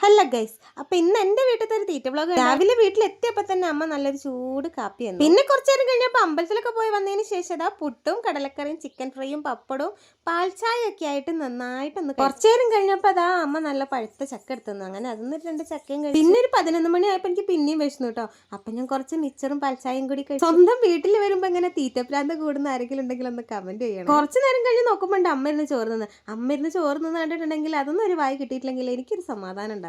Hello guys, അപ്പൊ ഇന്ന് എന്റെ വീട്ടിലത്തെ ഒരു തീറ്റ വ്ളോഗ്. രാവിലെ വീട്ടിലെത്തിയപ്പോ തന്നെ അമ്മ നല്ലൊരു ചൂട് കാപ്പി തന്നു. പിന്നെ കുറച്ചു നേരം കഴിഞ്ഞപ്പോ അമ്പലത്തിലൊക്കെ പോയി വന്നതിന് ശേഷം ഇതാ പുട്ടും കടലക്കറിയും ചിക്കൻ ഫ്രൈയും പപ്പടവും പാൽച്ചായ ഒക്കെ ആയിട്ട് നന്നായിട്ടൊന്ന് കുറച്ചു നേരം കഴിഞ്ഞപ്പോ അതാ അമ്മ നല്ല പഴുത്ത ചക്ക എടുത്തു തന്നു. അങ്ങനെ അതൊന്ന് 2 ചക്കയും കഴിച്ചു. പിന്നെ ഒരു 11 മണി ആയപ്പോ എനിക്ക് പിന്നെയും വിശന്നു കേട്ടോ. അപ്പൊ ഞാൻ കുറച്ച് മിച്ചറും പാൽച്ചായയും കൂടി കഴിച്ചു. സ്വന്തം വീട്ടിൽ വരുമ്പോ ഇങ്ങനെ തീറ്റപ്രാന്ത് കൂടുന്ന ആരെങ്കിലും ഉണ്ടെങ്കിൽ ഒന്ന് കമന്റ് ചെയ്യണം. കുറച്ചു നേരം കഴിഞ്ഞ് നോക്കുമ്പോ അമ്മ ഇരുന്ന് ചോറ് നിന്ന്. അമ്മ ഇരുന്ന് ചോറ് നിന്ന് കണ്ടിട്ടുണ്ടെങ്കിൽ അതൊന്നും ഒരു വായി കിട്ടിയിട്ടില്ലെങ്കിൽ എനിക്കൊരു സമാധാനം ഉണ്ടാവില്ല.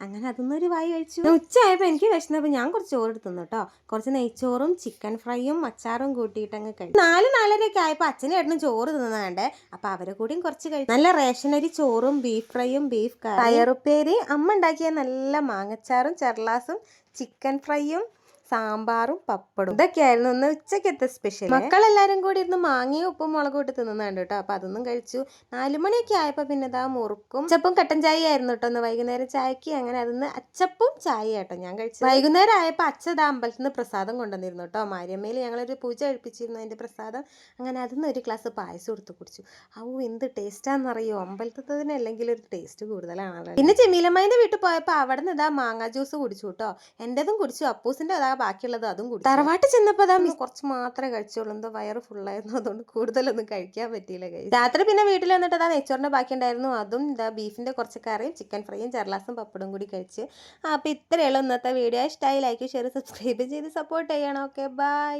അങ്ങനെ അതൊന്നും ഒരു വായി കഴിച്ചു. ഉച്ചയായപ്പോൾ എനിക്ക് വിശന്നപ്പോൾ ഞാൻ കുറച്ച് ചോറ് എടുത്തു കേട്ടോ. കുറച്ച് നെയ്ച്ചോറും ചിക്കൻ ഫ്രൈയും അച്ചാറും കൂട്ടിയിട്ട് അങ്ങ് കഴിച്ചു. 4-4:30 ആയപ്പോൾ അച്ഛനും ഏട്ടനും ചോറ് തിന്നതാണ്ടേ. അപ്പൊ അവരെ കൂടിയും കുറച്ച് കഴിച്ചു. നല്ല റേഷനരി ചോറും ബീഫ് ഫ്രൈയും ബീഫ് കറി പയറുപ്പേരി അമ്മ ഉണ്ടാക്കിയ നല്ല മാങ്ങച്ചാറും ചെർലാസും ചിക്കൻ ഫ്രൈയും സാമ്പാറും പപ്പടും ഇതൊക്കെയായിരുന്നു ഇന്ന് ഉച്ചക്കത്തെ സ്പെഷ്യൽ. മക്കളെല്ലാരും കൂടി ഇരുന്ന് മാങ്ങയും ഉപ്പും മുളകും ഇട്ട് തിന്നുന്നുണ്ട് കേട്ടോ. അപ്പൊ അതൊന്നും കഴിച്ചു. 4 മണിയൊക്കെ ആയപ്പോ പിന്നെ ഇതാ മുറുക്കും അച്ചപ്പും കട്ടൻ ചായ ആയിരുന്നു കേട്ടോ ഒന്ന് വൈകുന്നേരം ചായക്ക്. അങ്ങനെ അതിന്ന് അച്ചപ്പും ചായ കേട്ടോ ഞാൻ കഴിച്ചു. വൈകുന്നേരം ആയപ്പോ അച്ഛതാ അമ്പലത്തിൽ നിന്ന് പ്രസാദം കൊണ്ടുവന്നിരുന്നു കേട്ടോ. മാരിയമ്മയിൽ ഞങ്ങളൊരു പൂജ കഴിപ്പിച്ചിരുന്നു അതിന്റെ പ്രസാദം. അങ്ങനെ അതിന്ന് ഒരു ഗ്ലാസ് പായസം എടുത്ത് കുടിച്ചു. എന്ത് ടേസ്റ്റാന്നറിയോ, അമ്പലത്തതിന് അല്ലെങ്കിൽ ഒരു ടേസ്റ്റ് കൂടുതലാണല്ലോ. പിന്നെ ജമീലമ്മേന്റെ വീട്ടിൽ പോയപ്പോ അവിടെ നിന്ന് ഇതാ മാങ്ങ ജ്യൂസ് കുടിച്ചു കേട്ടോ. എന്റേതും കുടിച്ചു, അപ്പൂസിന്റെ അതാ ബാക്കിയുള്ളത് അതും കുടിച്ചു. തറവാട്ട് ചെന്നപ്പോ അതാ കുറച്ച് മാത്രമേ കഴിച്ചുള്ളൂ. എന്തോ വയറ് ഫുള്ളായിരുന്നു, അതുകൊണ്ട് കൂടുതലൊന്നും കഴിക്കാൻ പറ്റിയില്ല. രാത്രി പിന്നെ വീട്ടിൽ വന്നിട്ട് അതാ നെയ്ച്ചോറിന്റെ ബാക്കി ഉണ്ടായിരുന്നു, അതും ഇതാ ബീഫിന്റെ കുറച്ച് കറിയും ചിക്കൻ ഫ്രൈയും ചെർലാസും പപ്പടും കൂടി കഴിച്ച്. അപ്പൊ ഇത്രയുള്ള ഇന്നത്തെ വീഡിയോ. ഇഷ്ടമായി ലൈക്ക് ഷെയർ സബ്സ്ക്രൈബ് ചെയ്ത് സപ്പോർട്ട് ചെയ്യണം. Okay, by.